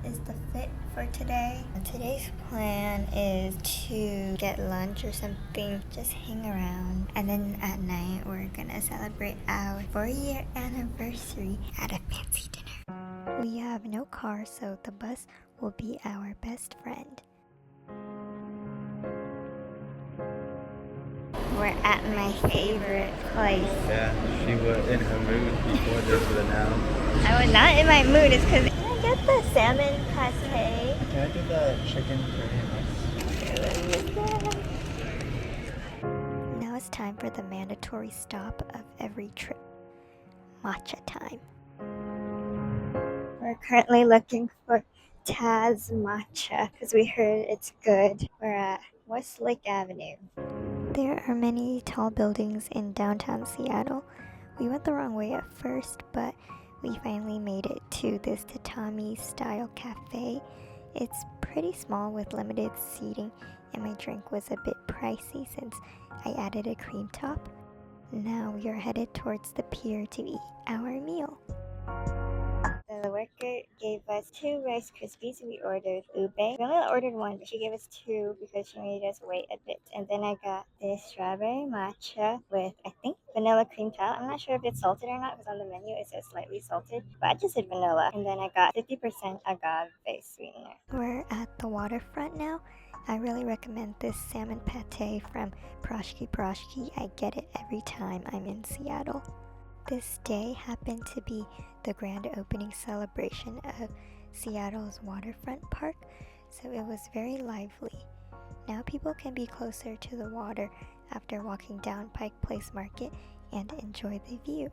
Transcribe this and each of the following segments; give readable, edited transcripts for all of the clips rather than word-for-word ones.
is the fit for today. Today's plan is to get lunch or something, just hang around, and then at night we're gonna celebrate our 4-year anniversary at a fancy dinner. We have no car, so the bus will be our best friend. We're at my favorite place. Yeah, she was in her mood before this, but now. I was not in my mood. It's because can I get the salmon pate? Can I do the chicken curry rice? Now it's time for the mandatory stop of every trip. Matcha time. We're currently looking for Taz Matcha because we heard it's good. We're at Westlake Avenue. There are many tall buildings in downtown Seattle. We went the wrong way at first, but we finally made it to this tatami-style cafe. It's pretty small with limited seating, and my drink was a bit pricey since I added a cream top. Now we are headed towards the pier to eat our meal. So the worker gave us 2 Rice Krispies. We ordered ube. We only ordered 1, but she gave us 2 because she made us wait a bit. And then I got this strawberry matcha with, I think, vanilla cream top. I'm not sure if it's salted or not because on the menu it says slightly salted, but I just did vanilla. And then I got 50% agave sweetener. We're at the waterfront now. I really recommend this salmon pate from Proshki Proshki. I get it every time I'm in Seattle. This day happened to be the grand opening celebration of Seattle's waterfront park, so it was very lively. Now people can be closer to the water after walking down Pike Place Market and enjoy the view.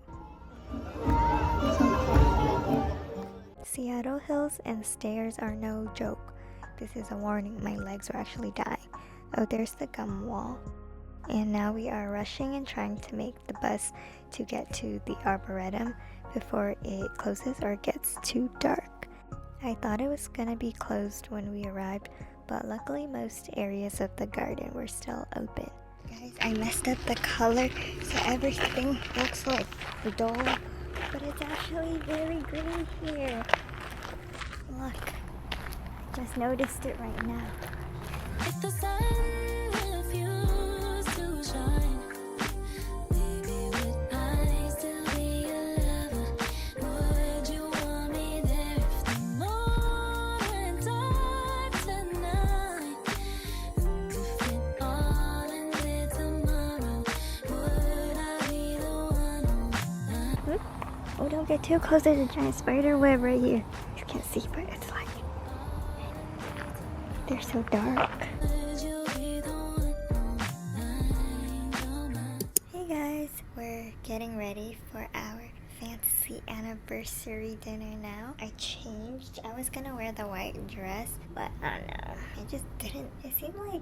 Seattle hills and stairs are no joke. This is a warning, my legs are actually dying. Oh, there's the gum wall. And now we are rushing and trying to make the bus to get to the Arboretum before it closes or gets too dark. I thought it was gonna be closed when we arrived, but luckily most areas of the garden were still open. Guys, I messed up the color, so everything looks like dull, but it's actually very green here. Look, I just noticed it right now. If the sun refused to shine, maybe would I still be a lover? Would you want me there if the moon went dark tonight? If it all ended tomorrow, would I be the one? Oh, don't get too close. There's a giant spider web right here. You can't see, but it's like they're so dark. Hey guys, we're getting ready for our fancy anniversary dinner now. I changed. I was gonna wear the white dress, but I don't know. It just didn't. It seemed like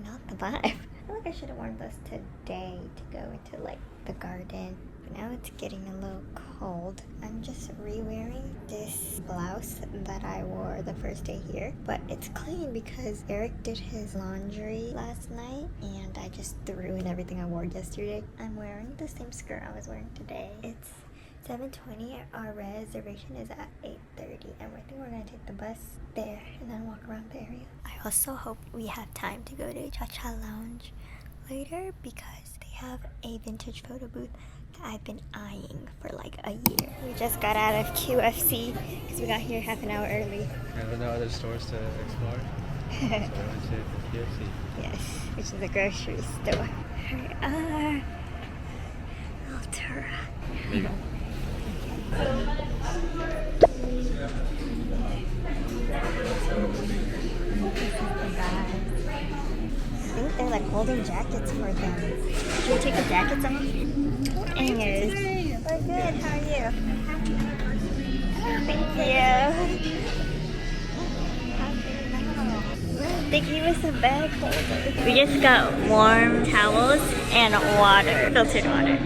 not the vibe. I feel like I should have worn this today to go into like the garden. Now it's getting a little cold. I'm just re-wearing this blouse that I wore the first day here, but it's clean because Eric did his laundry last night and I just threw in everything I wore yesterday. I'm wearing the same skirt I was wearing today. It's 7:20. Our reservation is at 8:30 and I think we're gonna take the bus there and then walk around the area. I also hope we have time to go to Cha-Cha Lounge later because they have a vintage photo booth I've been eyeing for like a year. We just got out of QFC because we got here half an hour early. There were no other stores to explore, so we went to KFC. Yes, which is a grocery store. We are Altura. Maybe. I think they're like holding jackets for them. Should we take the jackets off? Anyways, we're good. How are you? Thank you. They gave us a bag holder. We just got warm towels and water, filtered water.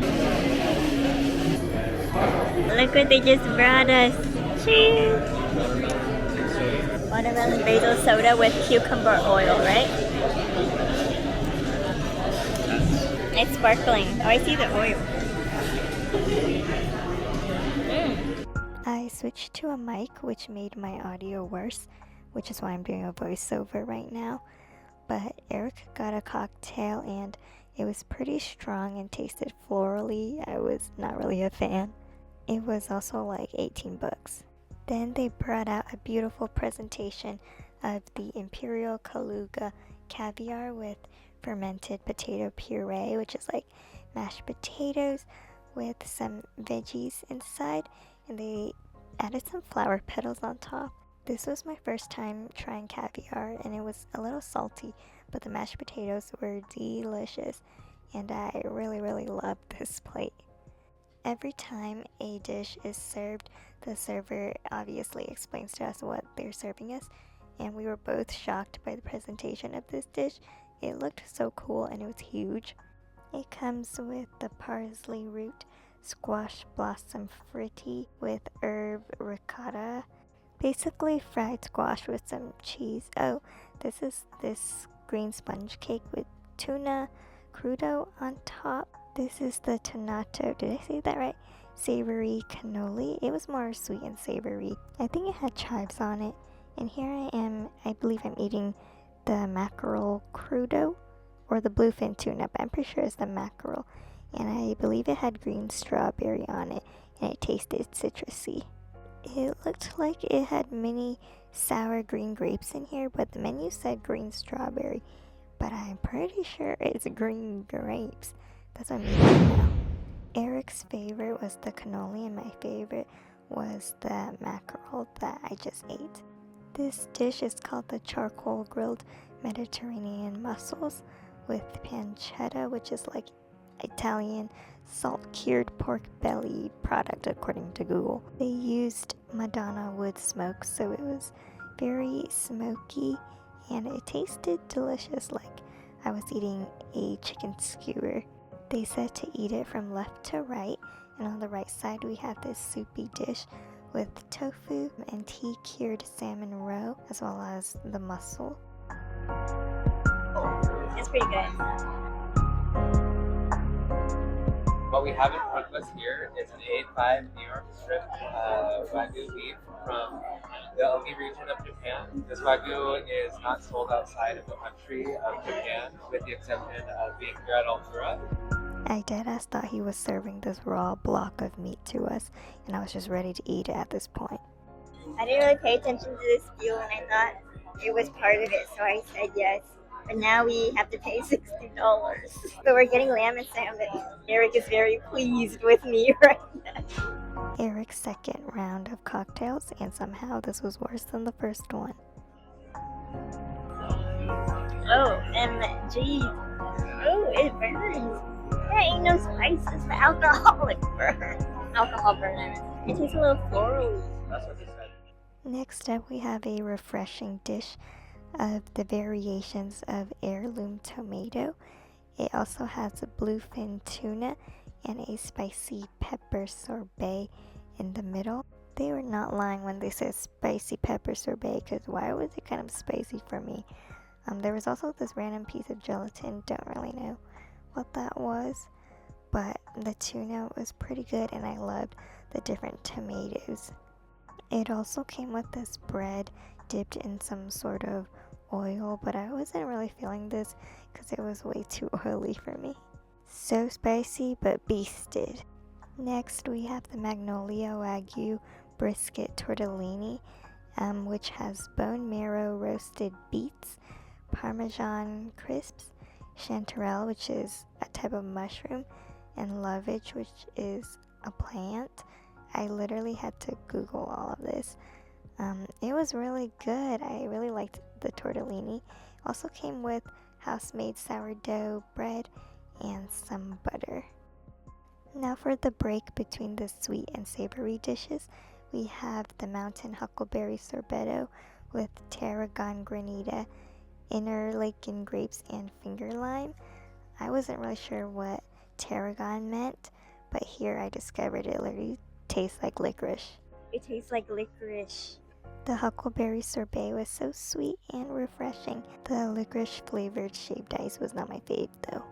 Look what they just brought us. Cheers. Watermelon basil soda with cucumber oil, right? It's sparkling. Oh, I see the oil. I I switched to a mic, which made my audio worse, which is why I'm doing a voiceover right now. But Eric got a cocktail and it was pretty strong and tasted florally. I was not really a fan. It was also like 18 bucks. Then they brought out a beautiful presentation of the Imperial Kaluga caviar with fermented potato puree, which is like mashed potatoes with some veggies inside, and they added some flower petals on top. This was my first time trying caviar, and it was a little salty, but the mashed potatoes were delicious, and I really loved this plate. Every time a dish is served, the server obviously explains to us what they're serving us, and we were both shocked by the presentation of this dish. It looked so cool and it was huge. It comes with the parsley root squash blossom fritti with herb ricotta. Basically fried squash with some cheese. Oh, this is this green sponge cake with tuna crudo on top. This is the tonato, did I say that right? Savory cannoli. It was more sweet and savory. I think it had chives on it. And here I am, I believe I'm eating the mackerel crudo or the bluefin tuna, but I'm pretty sure it's the mackerel. And I believe it had green strawberry on it, and it tasted citrusy. It looked like it had mini sour green grapes in here, but the menu said green strawberry. But I'm pretty sure it's green grapes. That's what I'm eating now. Eric's favorite was the cannoli, and my favorite was the mackerel that I just ate. This dish is called the charcoal grilled Mediterranean mussels with pancetta, which is like Italian salt-cured pork belly product according to Google. They used Madonna wood smoke, so it was very smoky and it tasted delicious, like I was eating a chicken skewer. They said to eat it from left to right, and on the right side we have this soupy dish with tofu and tea-cured salmon roe, as well as the mussel. It's pretty good. What we have in front of us here is an A5 New York strip Wagyu beef from the Ogi region of Japan. This Wagyu is not sold outside of the country of Japan, with the exception of being here at Altura. I deadass thought he was serving this raw block of meat to us, and I was just ready to eat it at this point. I didn't really pay attention to this deal, and I thought it was part of it, so I said yes. But now we have to pay $60. So we're getting lamb and salmon. Eric is very pleased with me right now. Eric's second round of cocktails, and somehow this was worse than the first one. Oh, MG. Oh, it burns. There ain't no spice, it's the alcoholic burn. Alcohol burn. It tastes a little floral. That's what they said. Next up, we have a refreshing dish of the variations of heirloom tomato. It also has a bluefin tuna and a spicy pepper sorbet in the middle. They were not lying when they said spicy pepper sorbet, because why was it kind of spicy for me? There was also this random piece of gelatin, don't really know what that was, but the tuna was pretty good and I loved the different tomatoes. It also came with this bread dipped in some sort of oil, but I wasn't really feeling this because it was way too oily for me. So spicy, but beasted. Next, we have the Magnolia Wagyu brisket tortellini, which has bone marrow roasted beets, Parmesan crisps, chanterelle, which is a type of mushroom, and lovage, which is a plant. I literally had to Google all of this. It was really good. I really liked the tortellini. Also came with house-made sourdough bread and some butter. Now for the break between the sweet and savory dishes, we have the mountain huckleberry sorbetto with tarragon granita, interlaken grapes, and finger lime. I wasn't really sure what tarragon meant, but here I discovered it literally tastes like licorice. It tastes like licorice. The huckleberry sorbet was so sweet and refreshing. The licorice flavored shaved ice was not my fave though.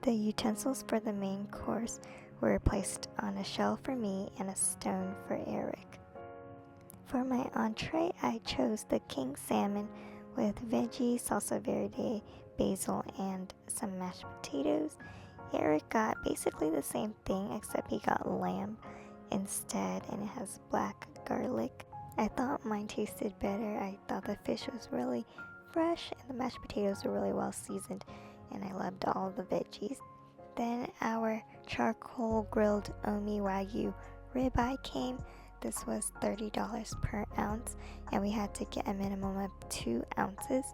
The utensils for the main course were placed on a shelf for me and a stone for Eric. For my entree, I chose the king salmon with veggies, salsa verde, basil, and some mashed potatoes. Eric got basically the same thing except he got lamb instead, and it has black garlic. I thought mine tasted better. I thought the fish was really fresh and the mashed potatoes were really well seasoned, and I loved all the veggies. Then our charcoal grilled Omi Wagyu ribeye came. This was $30 per ounce, and we had to get a minimum of 2 ounces.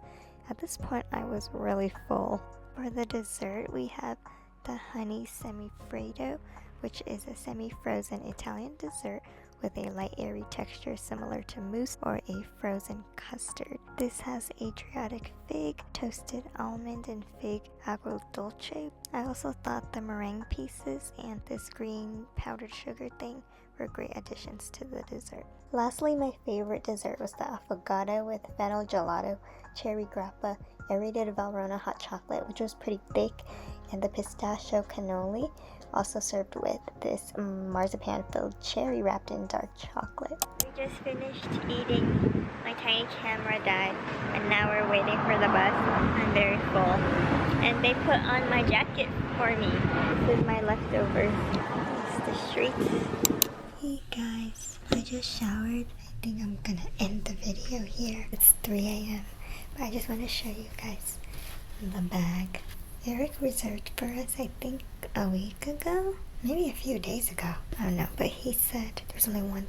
At this point, I was really full. For the dessert, we have the honey semifreddo, which is a semi-frozen Italian dessert with a light airy texture similar to mousse or a frozen custard. This has Adriatic fig, toasted almond, and fig agrodolce. I also thought the meringue pieces and this green powdered sugar thing were great additions to the dessert. Lastly, my favorite dessert was the affogato with fennel gelato, cherry grappa, aerated Valrhona hot chocolate, which was pretty thick, and the pistachio cannoli, also served with this marzipan-filled cherry wrapped in dark chocolate. We just finished eating. My tiny camera died, and now we're waiting for the bus. I'm very full. And they put on my jacket for me. This is my leftovers. It's the streets. Hey guys, I just showered. I think I'm gonna end the video here. It's 3 a.m. But I just want to show you guys the bag. Eric reserved for us, I think, a week ago, maybe a few days ago. I don't know, but he said there's only one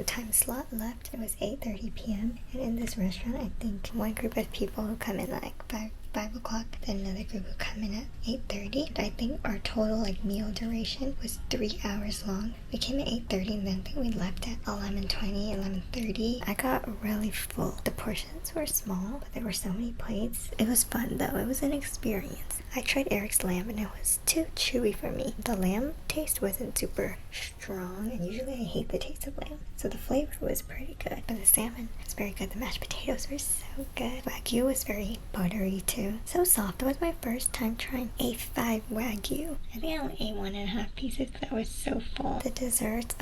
time slot left. It was 8:30 p.m. And in this restaurant, I think one group of people who come in like 5 o'clock, then another group who come in at 8:30. I think our total meal duration was 3 hours long. We came at 8:30 and then I think we left at 11:20, 11:30. I got really full. The portions were small, but there were so many plates. It was fun though. It was an experience. I tried Eric's lamb and it was too chewy for me. The lamb taste wasn't super strong, and usually I hate the taste of lamb, so the flavor was pretty good. But the salmon was very good. The mashed potatoes were so good. Wagyu was very buttery too. So soft. It was my first time trying A5 Wagyu. I think I only ate 1.5 pieces because I was so full. The desserts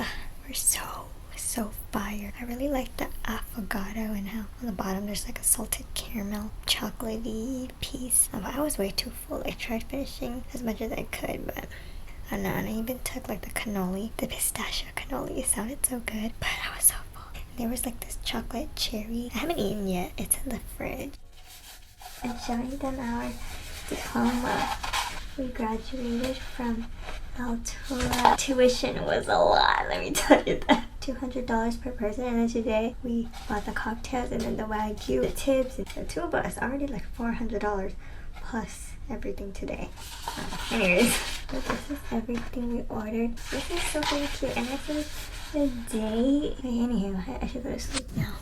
were so fire. I really like the affogato and how on the bottom there's like a salted caramel chocolatey piece. But I was way too full. I tried finishing as much as I could, but I don't know. And I even took like the cannoli, the pistachio cannoli. It sounded so good, but I was so full. There was like this chocolate cherry. I haven't eaten yet. It's in the fridge. I'm showing them our diploma. We graduated from Altura. Tuition was a lot, let me tell you that. $200 per person, and then today we bought the cocktails and then the Wagyu, the tips, the two of us already like $400 plus everything today. Anyways, so this is everything we ordered. This is so cute, and this is the date. Okay, anywho, I should go to sleep now.